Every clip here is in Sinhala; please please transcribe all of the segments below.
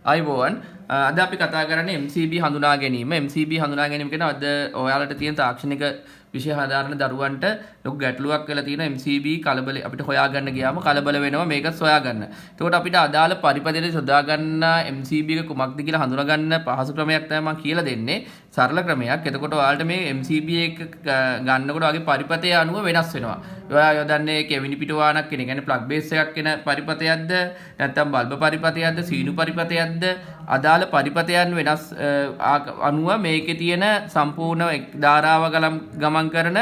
අයිබෝවන් අද අපි කතා කරන්නේ MCB හඳුනා ගැනීම. MCB හඳුනා ගැනීම කියන අද ඔයාලට තියෙන තාක්ෂණික විෂය හදාරන දරුවන්ට ලොකු ගැටලුවක් වෙලා තියෙනවා. MCB කලබල අපිට හොයාගන්න ගියාම කලබල වෙනවා මේකත් හොයාගන්න. එතකොට අපිට අදාළ පරිපථයට යොදා ගන්න MCB එක කුමක්ද කියලා හඳුනා ගන්න පහසු ක්‍රමයක් තමයි මම කියලා දෙන්නේ. සරල ක්‍රමයක්. එතකොට ඔයාලට මේ MCB එක ගන්නකොට ඔයාගේ පරිපථය අනුව වෙනස් වෙනවා. ඔයා යොදන්නේ කෙවිනි පිටවානක් කියන කියන්නේ ප්ලග් බේස් එකක් කියන පරිපථයක්ද නැත්නම් බල්බ පරිපථයක්ද සීනු පරිපථයක්ද අදාළ පරිපථයන් වෙනස් අනුව මේකේ තියෙන සම්පූර්ණ ධාරාව ගමන් කරන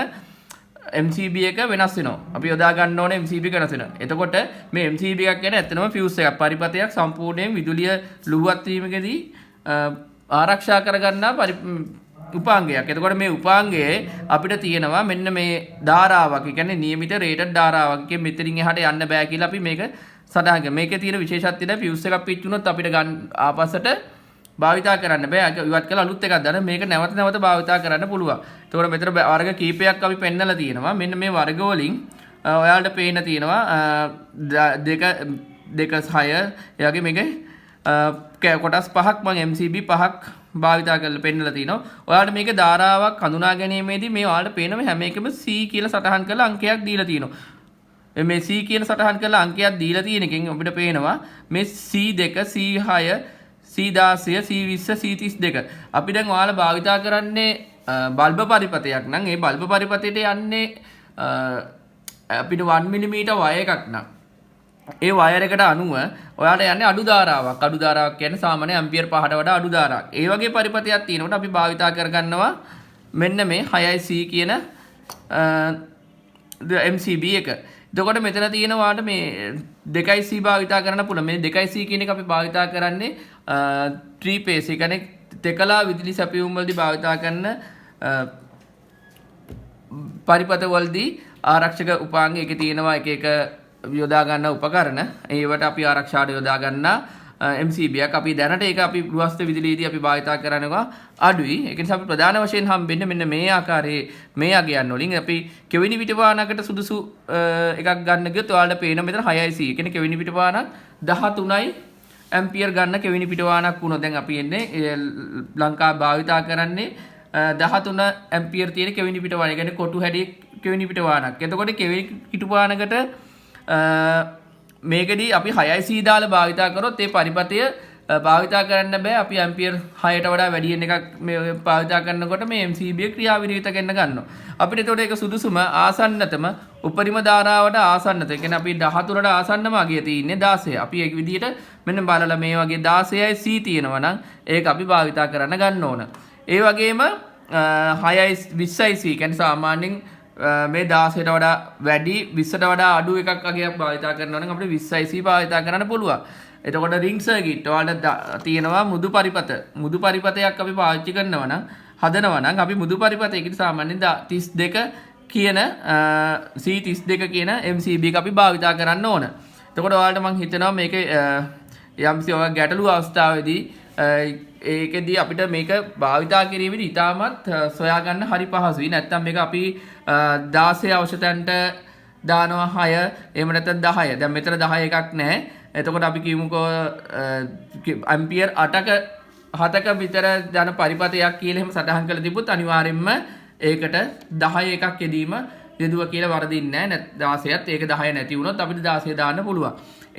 MCB එක වෙනස් වෙනවා. අපි යොදා ගන්න ඕනේ MCB එක වෙනස් වෙනවා. එතකොට මේ MCB එකක් කියන්නේ ඇත්තටම ෆියුස් එකක් පරිපථයක් සම්පූර්ණයෙන් විදුලිය ලුහුවත් වීමකදී ආරක්ෂා කරගන්නා උපාංගයක්. එතකොට මේ උපාංගයේ අපිට තියෙනවා මෙන්න මේ ධාරාවක්. ඒ කියන්නේ නියමිත රේටඩ් ධාරාවක්. කියන්නේ මෙතනින් එහාට යන්න බෑ කියලා අපි මේක සටහන් කරනවා. මේකේ තියෙන විශේෂත්වය තමයි ෆියුස් එකක් පිච්චුනොත් අපිට ගන්න ආපස්සට භාවිතා කරන්න බෑ. ඒක ඉවත් කරලා අලුත් එකක් දාන්න මේක නැවත නැවත භාවිතා කරන්න පුළුවන්. එතකොට මෙතන වර්ග කීපයක් අපි පෙන්නලා තියෙනවා. මෙන්න මේ වර්ග වලින් ඔයාලට පේන්න තියෙනවා 2 6 එයාගේ මේකේ කොටස් පහක් මම MCB පහක් භාවිතා කරලා පෙන්නලා තිනවා. ඔයාලට මේකේ ධාරාවක් හඳුනා ගැනීමේදී මේ ඔයාලට පේන මේ හැම එකම C කියලා සටහන් කරලා අංකයක් දීලා තිනවා. මේ C කියන සටහන් කරලා අංකයක් දීලා තියෙන එකෙන් අපිට පේනවා මේ C2 C6 C16 C20 C32 අපි දැන් ඔයාලා භාවිතා කරන්නේ බල්බ පරිපථයක් නම් ඒ බල්බ පරිපථයට යන්නේ අපිට 1 mm වයර් එකක් නම් ඒ වයර් එකට අනුව ඔයාලට යන්නේ අඩු ධාරාවක්. අඩු ධාරාවක් කියන්නේ සාමාන්‍ය ඇම්පියර් 5ට වඩා අඩු ධාරාවක්. ඒ වගේ පරිපථයක් තියෙනකොට අපි භාවිතා කරගන්නවා මෙන්න මේ 6C කියන MCB එක. එතකොට මෙතන තියෙනවාට මේ 2C භාවිතා කරන්න පුළුවන්. මේ 2C කියන එක අපි භාවිතා කරන්නේ 3 phase. ඒ කියන්නේ තෙකලා විදුලි සැපයුම් වලදී භාවිතා කරන පරිපථ වලදී ආරක්ෂක උපාංග එකේ තියෙනවා එක යොදා ගන්න උපකරණ. ඒවට අපි ආරක්ෂාට යොදා ගන්න MCB එකක්. අපි දැනට ඒක අපි ගෘහස්ත විදුලියේදී අපි භාවිතා කරනවා අඩුයි. ඒක නිසා අපි ප්‍රධාන වශයෙන් හම්බෙන්නේ මෙන්න මේ ආකාරයේ මේ අගයන් වලින් අපි කෙවිනි පිටවානකට සුදුසු එකක් ගන්න ගියොත් ඔයාලට පේන මෙතන 6C. ඒ කියන්නේ කෙවිනි පිටවානක් 13යි ඇම්පියර් ගන්න කෙවිනි පිටවානක් වුණොත් දැන් අපි එන්නේ ලංකාව භාවිතා කරන්නේ 13 ඇම්පියර් තියෙන කෙවිනි පිටවාන. ඒ කියන්නේ කොටු හැඩි කෙවිනි පිටවානක්. එතකොට කෙවිනි පිටවානකට මේකදී අපි 6C දාලා භාවිතා කරොත් ඒ පරිපථය භාවිතා කරන්න බෑ. අපි ඇම්පියර් 6ට වඩා වැඩි එකක් මේ භාවිතා කරනකොට මේ MCB ක්‍රියාවිරීත කරන්න ගන්නවා. අපිට ඒතකොට ඒක සුදුසුම ආසන්නතම උපරිම ධාරාවට ආසන්නත. ඒ කියන්නේ අපි 13ට ආසන්නම අගය තියෙන්නේ 16. අපි ඒක විදිහට මෙන්න බලලා මේ වගේ 16යි C තියෙනවා නම් ඒක අපි භාවිතා කරන්න ගන්න ඕන. ඒ වගේම 6යි 20යි C කියන්නේ සාමාන්‍යයෙන් මේ 16ට වඩා වැඩි 20ට වඩා අඩු එකක් අගයක් භාවිතා කරනවා නම් අපිට 20IC භාවිතා කරන්න පුළුවන්. එතකොට රින් සර්කිට් වලට තියෙනවා මුදු පරිපථ. මුදු පරිපථයක් අපි පාවිච්චි කරනවා නම් හදනවා නම් අපි මුදු පරිපථයකට සාමාන්‍යයෙන් 32 කියන C32 කියන MCB එක අපි භාවිතා කරන්න ඕන. එතකොට ඔයාලට මම හිතනවා මේක යම්සි ඔය ගැටලු අවස්ථාවේදී ඒකෙදී අපිට මේක භාවිතා කිරීමේදී ඉතාමත් සොයා ගන්න හරි පහසුයි. නැත්තම් මේක අපි 16 අවශ්‍යතන්ට දානවා 6 එහෙම නැත්නම් 10. දැන් මෙතන 10 එකක් නැහැ. එතකොට අපි කියමුකෝ ඇම්පියර් 8ක 7ක විතර යන පරිපථයක් කියලා එහෙම සටහන් කරලා තිබුත් අනිවාර්යයෙන්ම ඒකට 10 එකක් යෙදීම යෙදුව කියලා වරදින්නේ නැහැ. 16ත් ඒක 10 නැති වුණොත් අපිට 16 දාන්න පුළුවන්.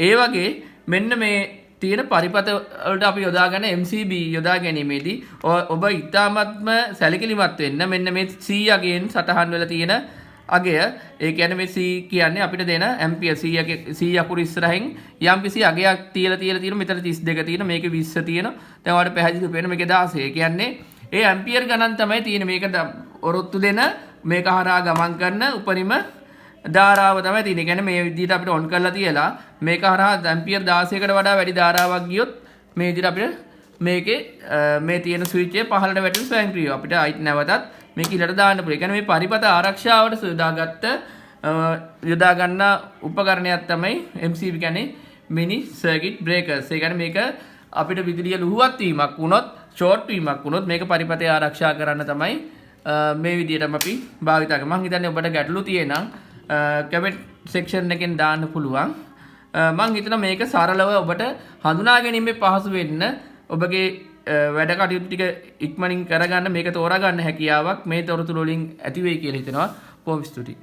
ඒ වගේ මෙන්න මේ තියෙන පරිපථ වලට අපි යොදා ගන්න MCB යොදා ගැනීමේදී ඔබ ඉතාමත්ම සැලකිලිමත් වෙන්න. මෙන්න මේ C අගයෙන් සටහන් වෙලා තියෙන අගය. ඒ කියන්නේ මේ C කියන්නේ අපිට දෙන ඇම්පියර් C අකුරු ඉස්සරහින් යම්කිසි අගයක් තියලා තියෙන මෙතන 32 තියෙන මේකේ 20 තියෙන. දැන් ඔයාලට පැහැදිලිව පේන මේකේ 16. ඒ කියන්නේ ඒ ඇම්පියර් ගණන් තමයි තියෙන්නේ. මේක ඔරොත්තු දෙන මේක හරහා ගමන් කරන උපරිම ධාරාව තමයි තියෙන්නේ. කියන්නේ මේ විදිහට අපිට ඔන් කරලා තියලා මේක හරහා ඇම්පියර් 16කට වඩා වැඩි ධාරාවක් ගියොත් මේ විදිහට අපිට මේකේ මේ තියෙන ස්විච් එක පහළට වැටෙන ස්වයංක්‍රීයව අපිට අයිත් නැවතත් මේක ඉලට දාන්න පුළුවන්. ඒ කියන්නේ මේ පරිපථ ආරක්ෂාවට යොදා ගන්න උපකරණයක් තමයි MCB කියන්නේ මිනි සර්කිට් බ්‍රේකර්ස්. ඒ කියන්නේ මේක අපිට විදුලිය ලුහුවත් වීමක් වුණොත් ෂෝට් වීමක් වුණොත් මේක පරිපථය ආරක්ෂා කරන්න තමයි මේ විදිහටම අපි භාවිතා කරමු. මම හිතන්නේ ඔබට ගැටලු තියෙනම් කමෙන්ට් සෙක්ෂන් එකෙන් දාන්න පුළුවන්. මං හිතනවා මේක සරලව ඔබට හඳුනා ගැනීමේ පහසු වෙන්න ඔබගේ වැඩ කටයුතු ටික ඉක්මනින් කරගන්න මේක තෝරා ගන්න හැකියාවක් මේ තොරතුරු වලින් ඇති වෙයි කියලා හිතනවා. බොහොම ස්තුතියි.